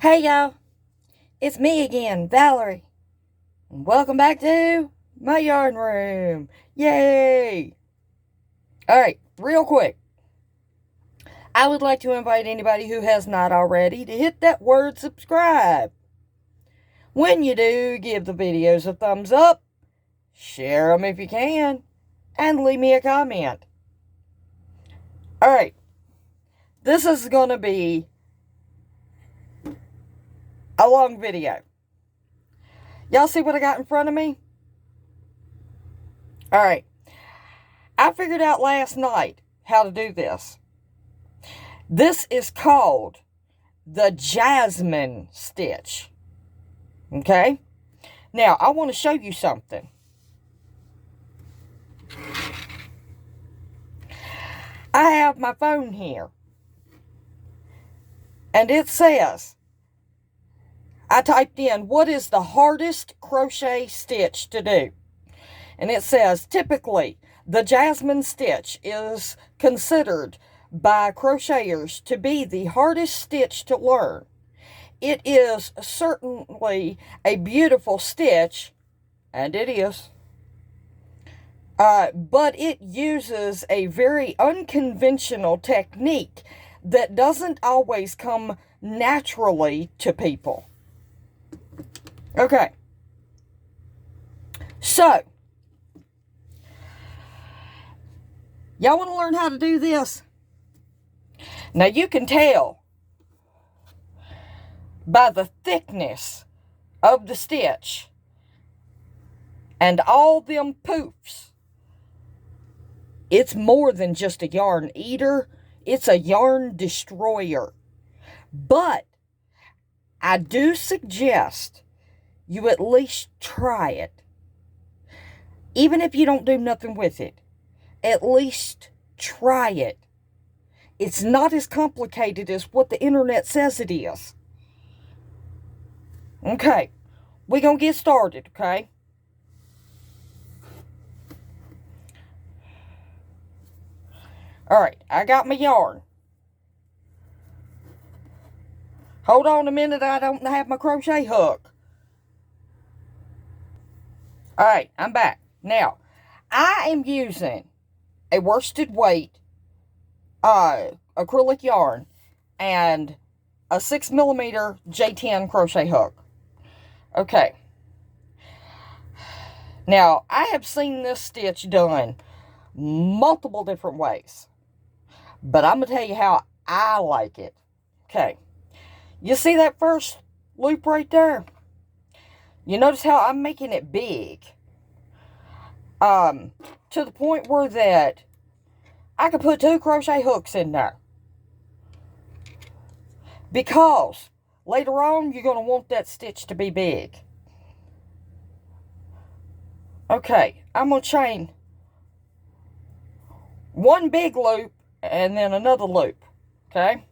Hey y'all, it's me again, Valerie. And welcome back to my yarn room. Yay! Alright, real quick. I would like to invite anybody who has not already to hit that word subscribe. When you do, give the videos a thumbs up, share them if you can, and leave me a comment. Alright, this is going to be a long video. Y'all see what I got in front of me? Alright, I figured out last night how to do this. This is called the Jasmine stitch. Okay? Now, I want to show you something. I have my phone here. And it says, I typed in, what is the hardest crochet stitch to do? And it says, typically, the Jasmine stitch is considered by crocheters to be the hardest stitch to learn. It is certainly a beautiful stitch, and it is. But it uses a very unconventional technique that doesn't always come naturally to people. Okay. So, y'all want to learn how to do this? Now, you can tell by the thickness of the stitch and all them poofs. It's more than just a yarn eater. It's a yarn destroyer. But I do suggest you at least try it. Even if you don't do nothing with it, at least try it. It's not as complicated as what the internet says it is. Okay, we're going to get started, okay? Alright, I got my yarn. Hold on a minute, I don't have my crochet hook. Alright, I'm back. Now, I am using a worsted weight acrylic yarn and a 6mm J10 crochet hook. Okay. Now, I have seen this stitch done multiple different ways. But I'm going to tell you how I like it. Okay. You see that first loop right there? You notice how I'm making it big. To the point where that I could put 2 crochet hooks in there. Because later on, you're going to want that stitch to be big. Okay, I'm going to chain one big loop and then another loop. Okay?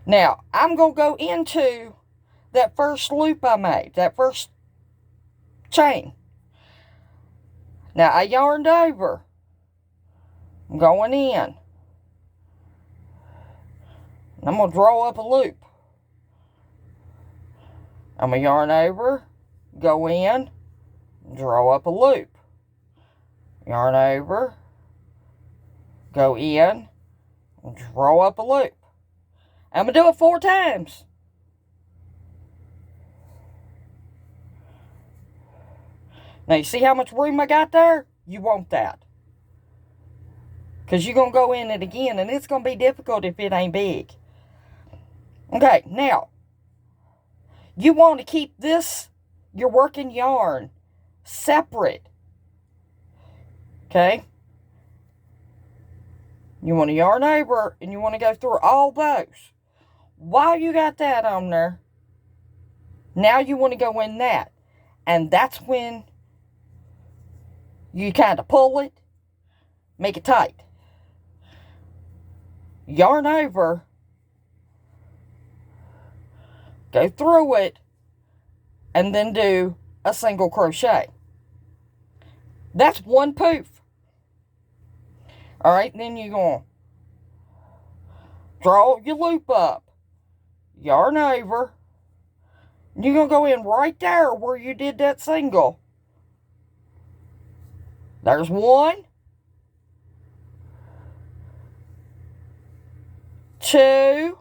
Now, I'm going to go into that first loop I made, that first chain. Now, I yarned over. I'm going in. I'm going to draw up a loop. I'm going to yarn over, go in, draw up a loop. Yarn over, go in, draw up a loop. I'm going to do it 4 times. Now, you see how much room I got there? You want that. Because you're going to go in it again, and it's going to be difficult if it ain't big. Okay, now, you want to keep this, your working yarn, separate. Okay? You want to yarn over, and you want to go through all those. While you got that on there, now you want to go in that. And that's when you kind of pull it, make it tight. Yarn over, go through it, and then do a single crochet. That's one poof. Alright, then you're going to draw your loop up. yarn over. You're going to go in right there where you did that single. There's 1, 2,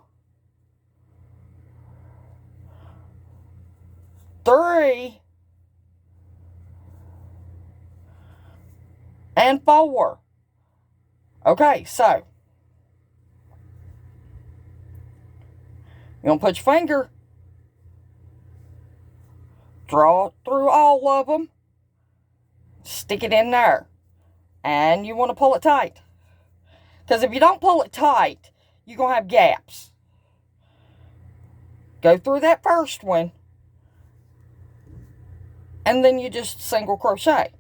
3, and 4. Okay, so you're going to put your finger, draw through all of them, stick it in there, and you want to pull it tight. Because if you don't pull it tight, you're going to have gaps. Go through that first one, and then you just single crochet.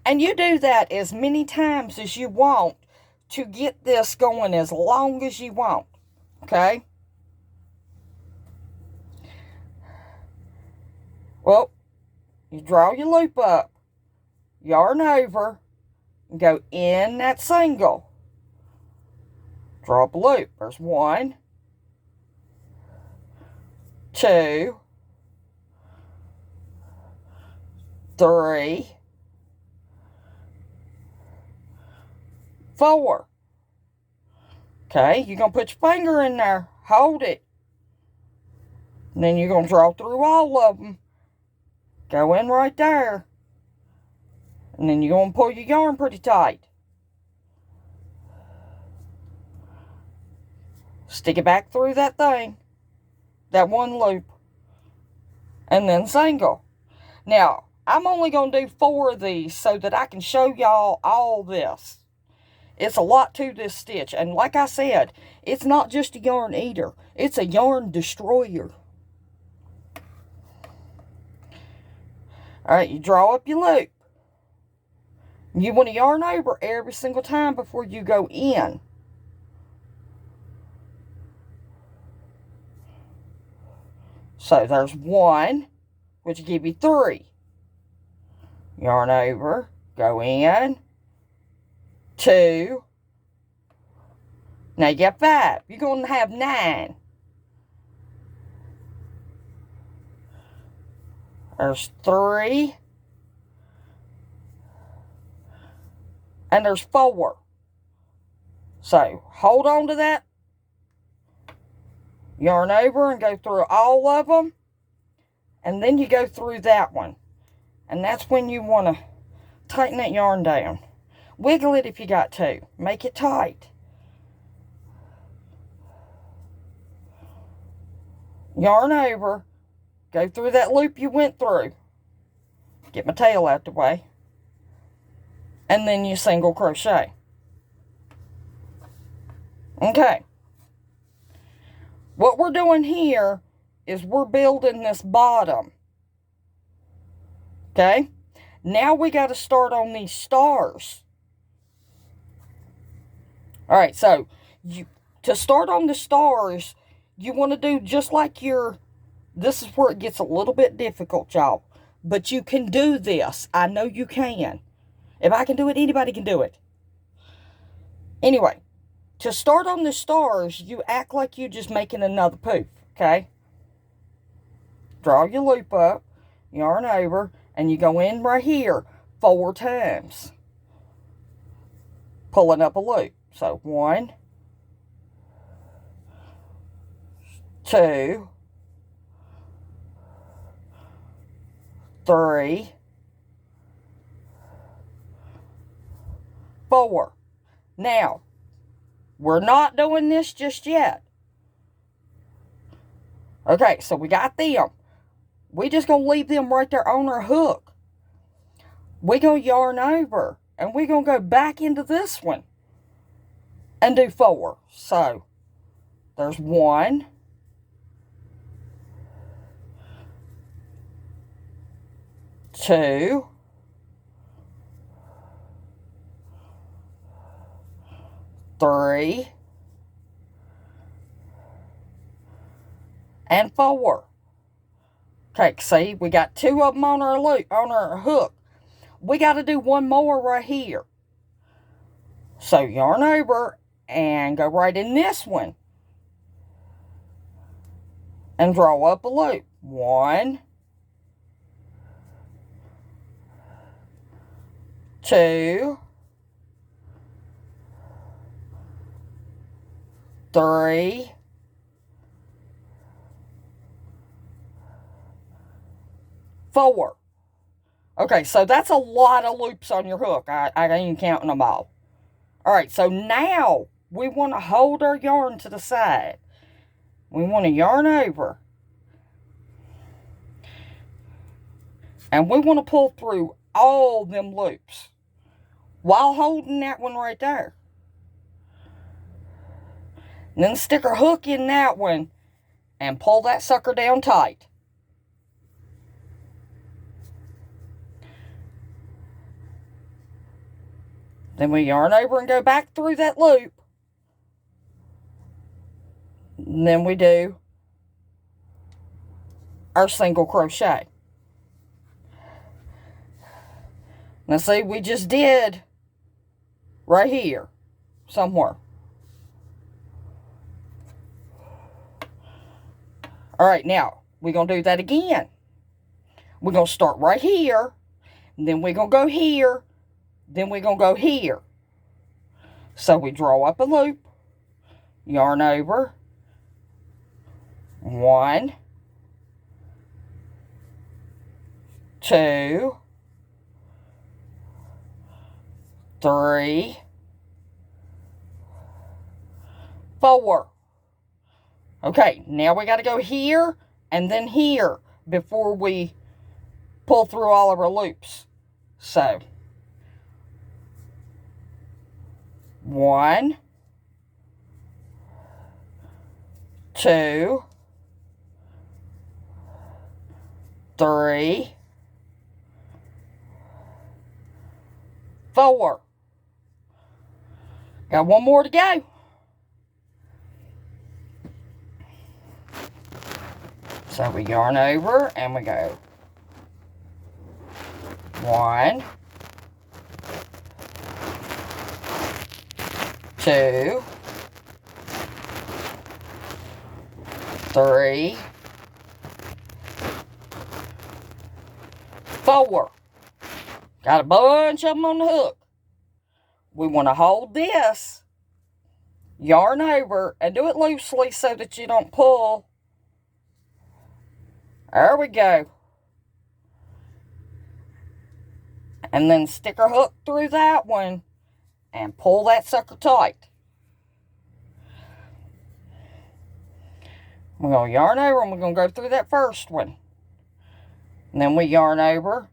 And you do that as many times as you want to get this going as long as you want. Okay? Well, you draw your loop up, yarn over, and go in that single. Draw up a loop. There's 1, 2, 3, 4. Okay, you're going to put your finger in there, hold it. And then you're going to draw through all of them. Go in right there. And then you're going to pull your yarn pretty tight. Stick it back through that thing, that one loop, and then single. Now, I'm only going to do 4 of these so that I can show y'all all this. It's a lot to this stitch. And like I said, it's not just a yarn eater. It's a yarn destroyer. Alright, you draw up your loop. You want to yarn over every single time before you go in. So there's 1, which will give you 3. Yarn over, go in, 2. Now you got 5. You're going to have 9. There's 3. And there's 4. So hold on to that. Yarn over and go through all of them. And then you go through that one. And that's when you want to tighten that yarn down. Wiggle it if you got to. Make it tight. Yarn over. Go through that loop you went through. Get my tail out the way. And then you single crochet. Okay. What we're doing here is we're building this bottom. Okay? Now we got to start on these stars. Alright, so to start on the stars, you want to do just like this is where it gets a little bit difficult, y'all. But you can do this. I know you can. If I can do it, anybody can do it. Anyway, to start on the stars, you act like you're just making another poof, okay? Draw your loop up, yarn over, and you go in right here 4 times. Pulling up a loop. So 1, 2, 3, 4. Now, we're not doing this just yet. Okay, so we got them. We just going to leave them right there on our hook. We're going to yarn over. And we're going to go back into this one. And do 4. So, there's 1. 2. 3. And 4. Okay, see, we got 2 of them on our loop, on our hook. We got to do 1 more right here. So yarn over and go right in this one. and draw up a loop. 1, 2, 3, 4. Okay, so that's a lot of loops on your hook. I ain't counting them all. All right, so now we want to hold our yarn to the side. We want to yarn over. And we want to pull through all them loops while holding that one right there. And then stick our hook in that one and pull that sucker down tight. Then we yarn over and go back through that loop. And then we do our single crochet. Now see, we just did right here somewhere. All right, now we're going to do that again. We're going to start right here, and then we're going to go here, then we're going to go here. So we draw up a loop, yarn over, 1, 2, 3, 4. Okay, now we got to go here and then here before we pull through all of our loops. So, 1, 2, 3, 4. Got one more to go. So we yarn over and we go 1, 2, 3, 4. Got a bunch of them on the hook. We want to hold this, yarn over, and do it loosely so that you don't pull. There we go. And then stick our hook through that one and pull that sucker tight. We're going to yarn over and we're going to go through that first one. And then we yarn over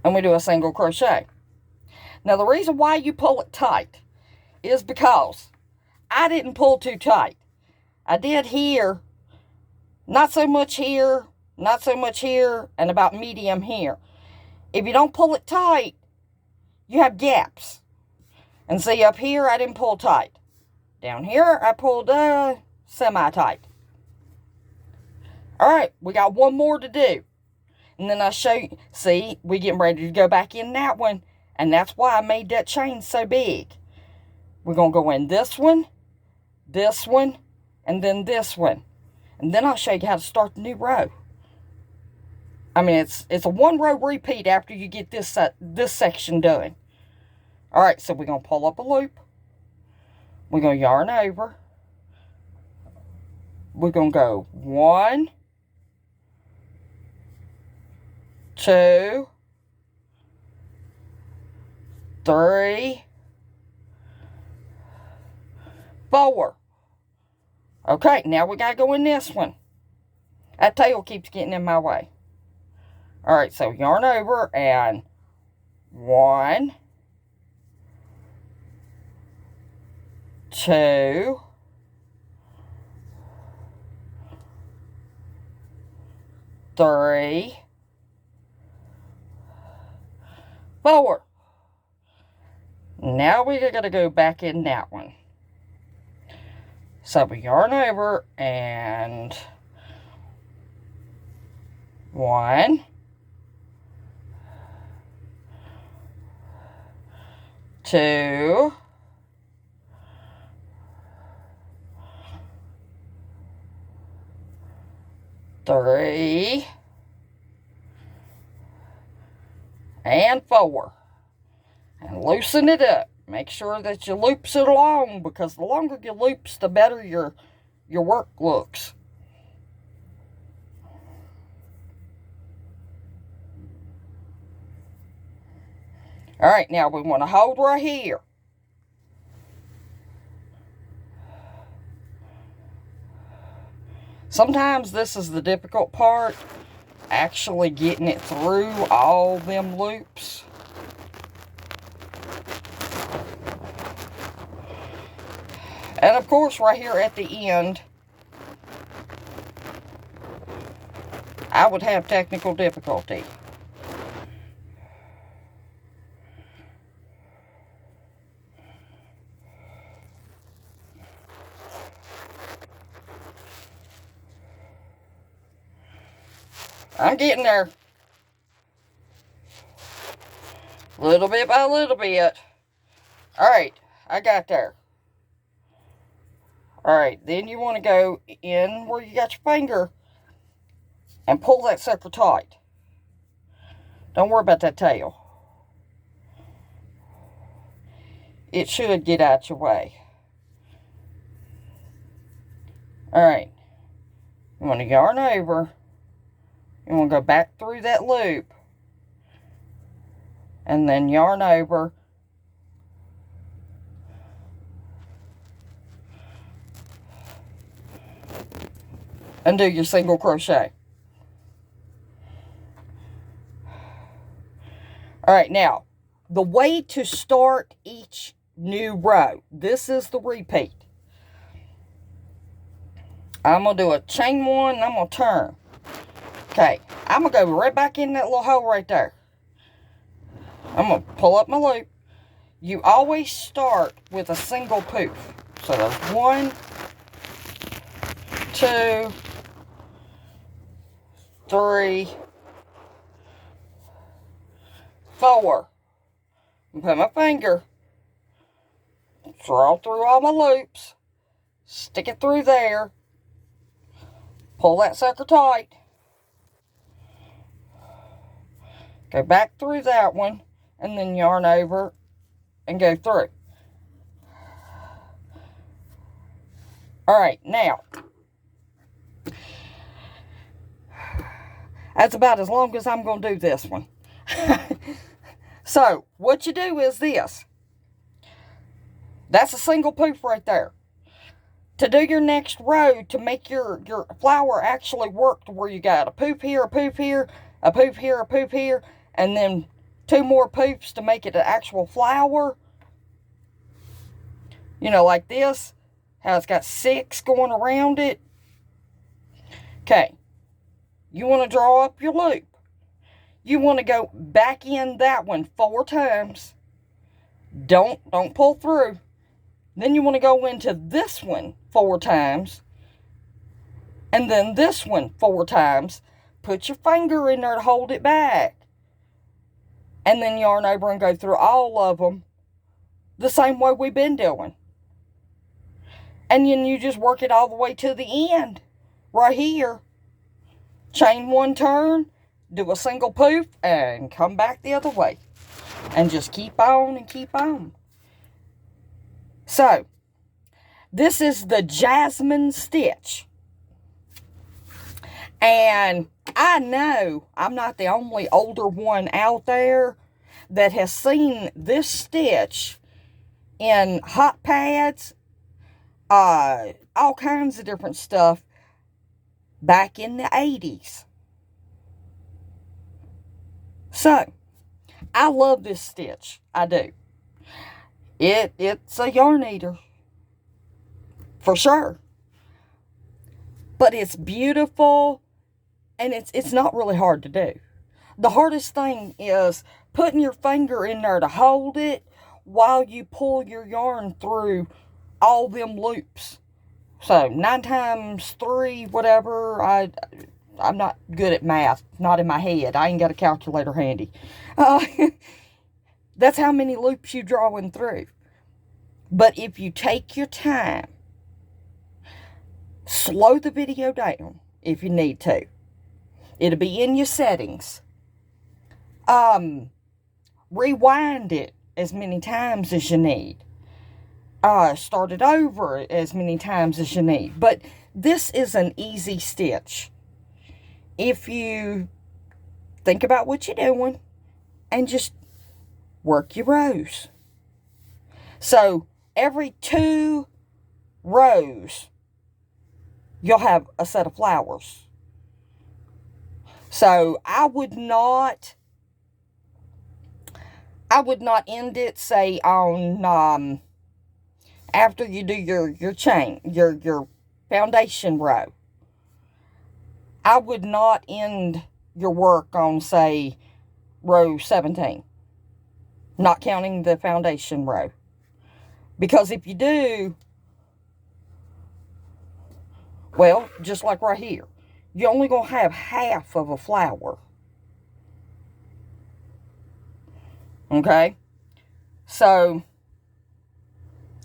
and we do a single crochet. Now the reason why you pull it tight is because I didn't pull too tight. I did here, not so much here, not so much here, and about medium here. If you don't pull it tight, you have gaps. And see, up here, I didn't pull tight. Down here, I pulled semi-tight. All right, we got one more to do. And then I'll show you. See, we're getting ready to go back in that one. And that's why I made that chain so big. We're going to go in this one, and then this one. And then I'll show you how to start the new row. I mean, it's a one row repeat after you get this section done. All right, so we're going to pull up a loop. We're going to yarn over. We're going to go 1, 2, 3, 4. Okay, now we got to go in this one. That tail keeps getting in my way. All right, so yarn over and 1, 2, 3, 4. Now we're going to go back in that one. So we yarn over and 1, 2, 3, and 4. And loosen it up. Make sure that you loops it along, because the longer you loops, the better your work looks. Alright, now we want to hold right here. Sometimes this is the difficult part, actually getting it through all them loops. And of course, right here at the end, I would have technical difficulty. I'm getting there. Little bit by little bit. Alright, I got there. Alright, then you want to go in where you got your finger and pull that sucker tight. Don't worry about that tail. It should get out your way. Alright, you want to yarn over. You want to go back through that loop. And then yarn over. And do your single crochet. Alright, now, the way to start each new row. This is the repeat. I'm going to do a chain 1 and I'm going to turn. Okay, I'm going to go right back in that little hole right there. I'm going to pull up my loop. You always start with a single poof. So there's 1, 2, 3, 4. And put my finger, draw through all my loops, stick it through there, pull that sucker tight. Go back through that one, and then yarn over and go through. Alright, now, that's about as long as I'm going to do this one. So, what you do is this. That's a single poof right there. To do your next row, to make your flower actually work to where you got a poof here, a poof here, a poof here, a poof here, and then 2 more poofs to make it an actual flower. You know, like this. How it's got 6 going around it. Okay. You want to draw up your loop. You want to go back in that one 4 times. Don't pull through. Then you want to go into this one 4 times. And then this one 4 times. Put your finger in there to hold it back. And then yarn over and go through all of them the same way we've been doing. And then you just work it all the way to the end. Right here. Chain 1 turn. Do a single poof. And come back the other way. And just keep on and keep on. So. This is the Jasmine stitch. And I know I'm not the only older one out there that has seen this stitch in hot pads, all kinds of different stuff back in the 80s. So, I love this stitch. I do. It's a yarn eater. For sure. But it's beautiful. And it's not really hard to do. The hardest thing is putting your finger in there to hold it while you pull your yarn through all them loops. So 9 times 3, whatever. I'm not good at math. Not in my head. I ain't got a calculator handy. That's how many loops you're drawing through. But if you take your time, slow the video down if you need to. It'll be in your settings. Rewind it as many times as you need. Start it over as many times as you need. But this is an easy stitch. If you think about what you're doing and just work your rows. So every 2 rows, you'll have a set of flowers. So I would not end it, say, on after you do your chain, your foundation row. I would not end your work on, say, row 17, not counting the foundation row. Because if you do, well, just like right here, you're only going to have half of a flower. Okay? So,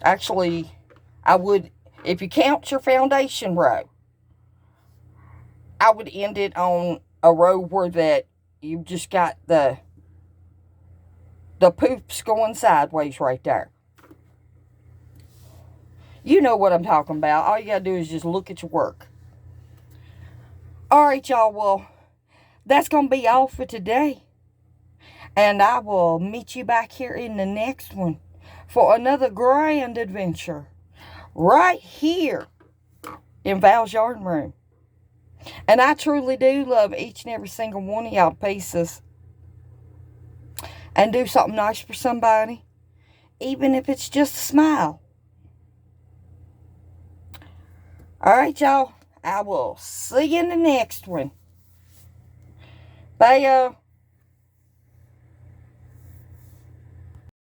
actually, I would, if you count your foundation row, I would end it on a row where that you've just got the poofs going sideways right there. You know what I'm talking about. All you got to do is just look at your work. All right, y'all. Well, that's going to be all for today. And I will meet you back here in the next one for another grand adventure right here in Val's Yarn Room. And I truly do love each and every single one of y'all pieces. And do something nice for somebody, even if it's just a smile. All right, y'all. I will see you in the next one. Bye, y'all.